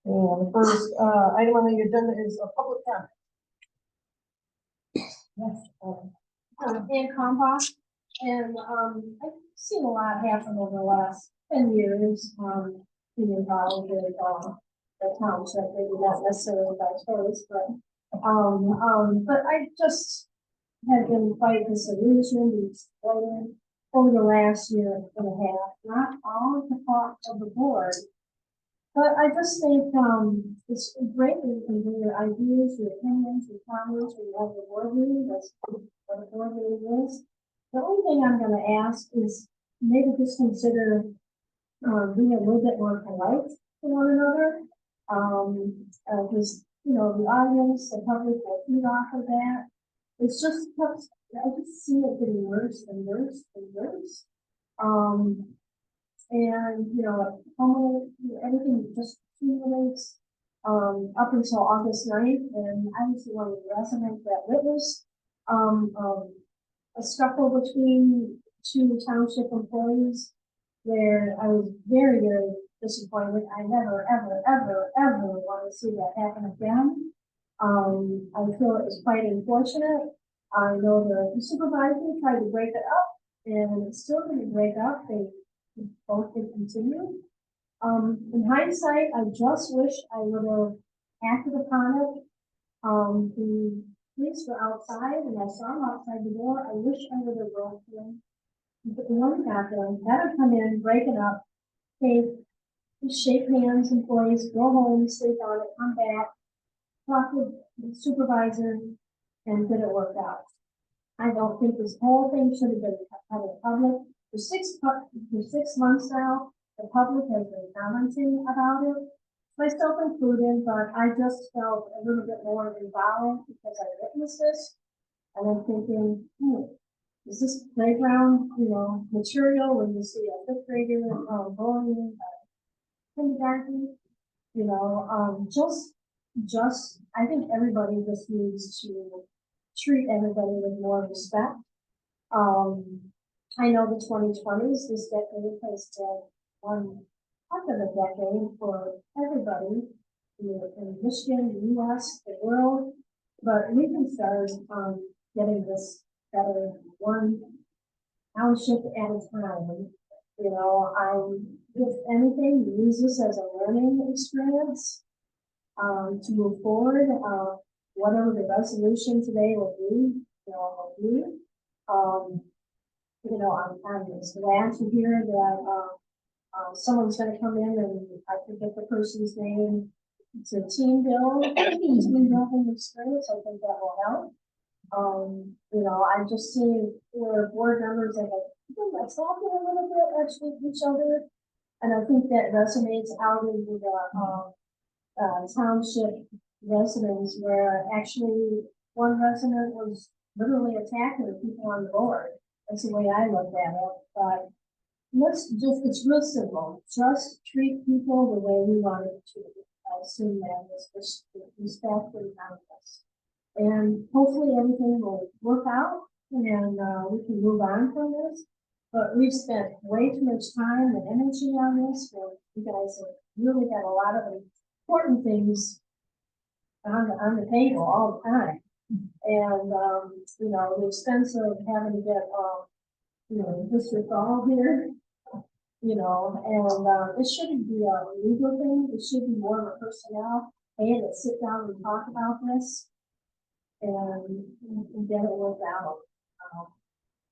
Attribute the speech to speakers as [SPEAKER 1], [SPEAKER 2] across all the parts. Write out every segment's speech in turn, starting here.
[SPEAKER 1] And the first item on the agenda is a public comment. Yes.
[SPEAKER 2] And compost, and I've seen a lot happen over the last 10 years, being involved with the township, maybe not necessarily by choice, but I just have been fighting the solution, the explosion over the last year and a half, not all at the fault of the board. But I just think it's great that you can bring your ideas, your opinions, your comments, when you have the board meeting. That's what a board meeting is. The only thing I'm going to ask is maybe just consider being a little bit more polite to one another. Because, you know, the audience, the public will feed off of that. It's just, I just see it getting worse and worse and worse. And, you know, everything just accumulates, up until August 9th, and I was one of the residents that witnessed, a scuffle between two township employees where I was very, very disappointed. I never, ever, ever, ever want to see that happen again. I feel it was quite unfortunate. I know the supervisor tried to break it up, and it's still going to break up. They both could continue. In hindsight, I just wish I would have acted upon it. The police were outside, and I saw them outside the door. I wish I would have broken them. But the one got them, had her come in, break it up, shake hands, employees, go home, sleep on it, come back, talk with the supervisor, and get it worked out. I don't think this whole thing should have been out of the public. For 6 months now, the public has been commenting about it, myself included, but I just felt a little bit more involved because I witnessed this. And I'm thinking, is this playground, you know, material when you see a fifth grader bullying kindergarten? You know, I think everybody just needs to treat everybody with more respect. I know the 2020s, this decade has been one part of a decade for everybody, in Michigan, the US, the world, but we can start getting this better one township at a time. You know, if anything, use this as a learning experience to move forward. Whatever the resolution today will be, you know, will be. You know, I'm just glad to hear that someone's going to come in, and I forget the person's name. It's a team building experience. I think that will help. You know, I'm just seeing where board members are like talking a little bit actually with each other, and I think that resonates out into the township residents, where actually one resident was literally attacking the people on the board. That's the way I look at it. But it's real simple. Just treat people the way we want it to. I assume that is respect and kindness. And hopefully everything will work out, and we can move on from this. But we've spent way too much time and energy on this, where you guys have really got a lot of important things on the table all the time. And, you know, the expense of having to get, you know, district all here, you know, and it shouldn't be a legal thing. It should be more of a personnel. Hey, let's sit down and talk about this and get it worked out.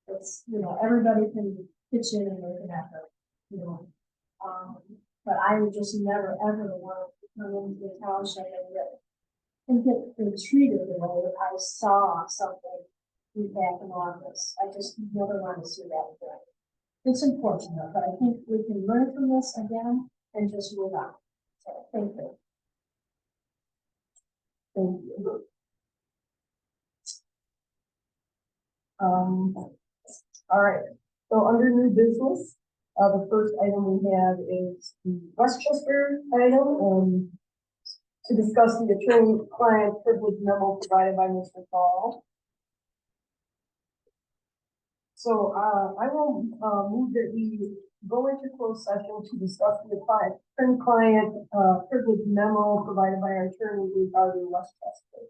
[SPEAKER 2] It's, you know, everybody can pitch in and make an effort, you know. But I would just never, ever want to come into the township and get treated the way I saw something back in office. I just never want to see that again. It's unfortunate, but I think we can learn from this again and just move on. So thank you. Thank you.
[SPEAKER 1] All right. So under new business, the first item we have is the Westchester item. To discuss the attorney-client privilege memo provided by Mr. Paul. So I will move that we go into closed session to discuss the client privilege memo provided by our attorney regarding Westchester.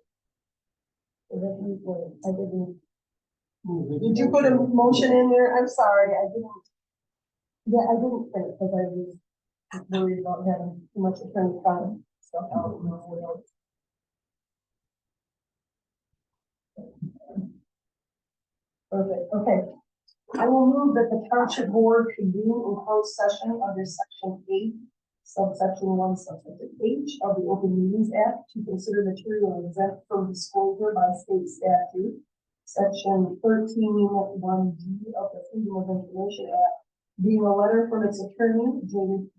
[SPEAKER 1] So that we, I didn't. Did you put a motion in there? I'm sorry, I didn't. Yeah, I didn't think because I was worried about having too much attorney time stuff out. Perfect, okay. I will move that the township board convene in closed session under section 8, subsection 1, subsection H of the Open Meetings Act to consider material exempt from disclosure by state statute, section 13(1)(g) of the Freedom of Information Act, being a letter from its attorney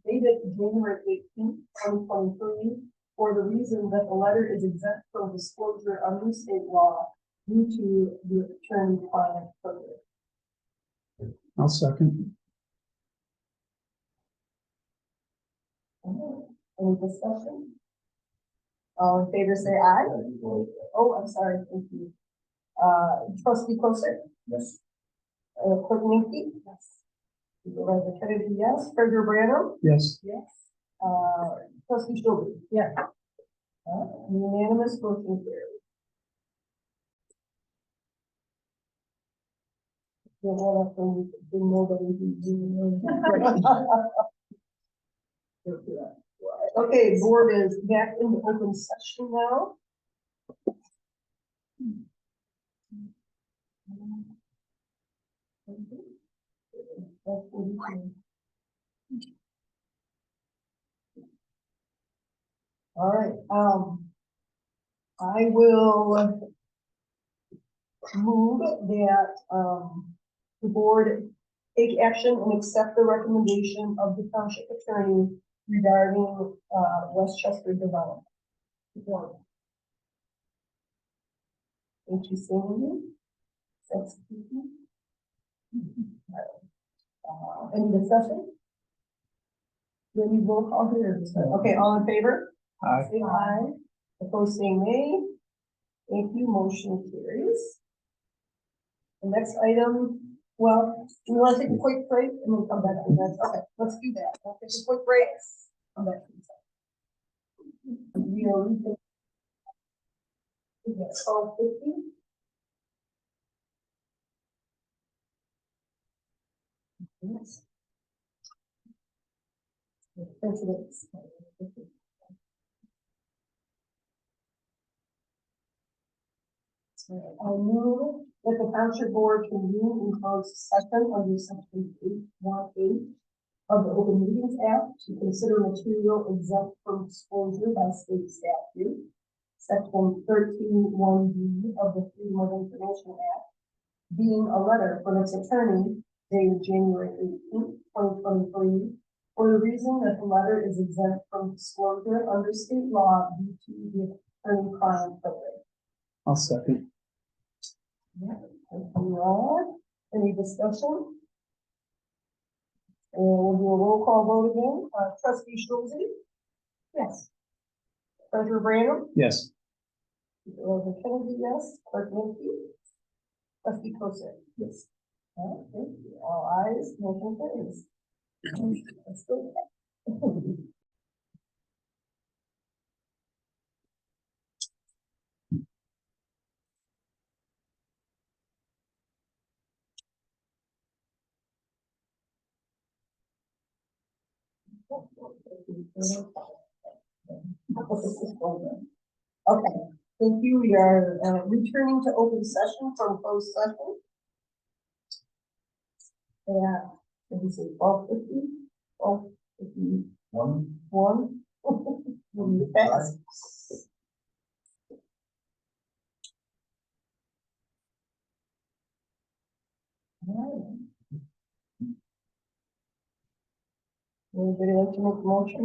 [SPEAKER 1] dated January 18, 2023, for the reason that the letter is exempt from disclosure under state law due to the attorney-client privilege.
[SPEAKER 3] I'll second.
[SPEAKER 1] Any discussion? All in favor, say aye. Oh, I'm sorry, thank you. Trustee Closer?
[SPEAKER 3] Yes.
[SPEAKER 1] Clerk Minke? Yes. Supervisor Kennedy, yes. Treasurer Branham?
[SPEAKER 3] Yes.
[SPEAKER 1] Yes. Trustee Shelby?
[SPEAKER 2] Yeah.
[SPEAKER 1] Unanimous motion carried. Okay, board is back in the open session now. All right, I will move that, the board take action and accept the recommendation of the township attorney regarding, Westchester development. Thank you, Cindy. Thanks. Any discussion? Any roll call here? Okay, all in favor?
[SPEAKER 3] Aye.
[SPEAKER 1] Say aye. Opposed, say nay. Thank you, motion carries. The next item, well, do you want to take a quick break and then come back to that? Okay, let's do that. We'll take a quick break. Come back to that. We are leaving. 12:50. Yes. President's. I move that the township board convene in closed session under section 818 of the Open Meetings Act to consider material exempt from disclosure by state statute, section 13(1)(b) of the Freedom of Information Act, being a letter from its attorney dated January 18, 2023, for the reason that the letter is exempt from disclosure under state law due to the attorney-client privilege.
[SPEAKER 3] I'll second.
[SPEAKER 1] Yeah, thank you all. Any discussion? And we'll do a roll call vote again. Trustee Schulze? Yes. Treasurer Branham?
[SPEAKER 3] Yes.
[SPEAKER 1] Supervisor Kennedy, yes. Clerk Minke? Trustee Cosar? Yes. All right, thank you. All ayes, motion carries. Let's go. Okay, thank you. We are returning to open session from closed session. Yeah, let me see, 12:50, 12:51. We'll be fast. All right. Anybody like to make a motion?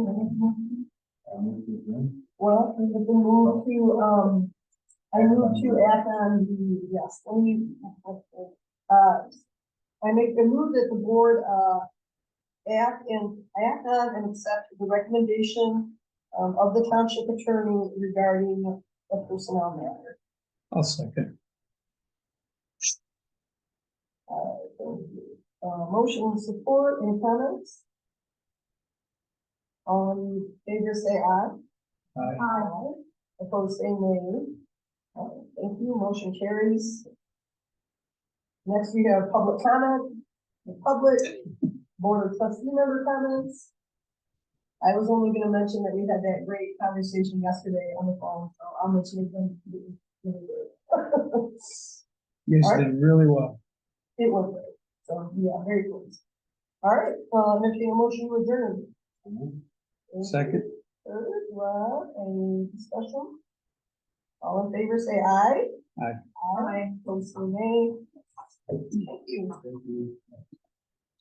[SPEAKER 1] Well, we have been moved to, I move to act on the, yes, let me, I make the move that the board, act on and accept the recommendation, of the township attorney regarding a personnel matter.
[SPEAKER 3] I'll second.
[SPEAKER 1] Thank you. Motion and support, any comments? All in favor, say aye.
[SPEAKER 3] Aye.
[SPEAKER 1] Aye. Opposed, say nay. Thank you, motion carries. Next, we have public comment, the public, board of trustee member comments. I was only gonna mention that we had that great conversation yesterday on the phone, so I'll mention it again.
[SPEAKER 3] You guys
[SPEAKER 1] Alright.
[SPEAKER 3] did really well.
[SPEAKER 1] It was great, so, yeah, very pleased. All right, making a motion to adjourn.
[SPEAKER 3] Second.
[SPEAKER 1] Third, Rob, any discussion? All in favor, say aye.
[SPEAKER 3] Aye.
[SPEAKER 1] Aye, opposed, say nay. Thank you.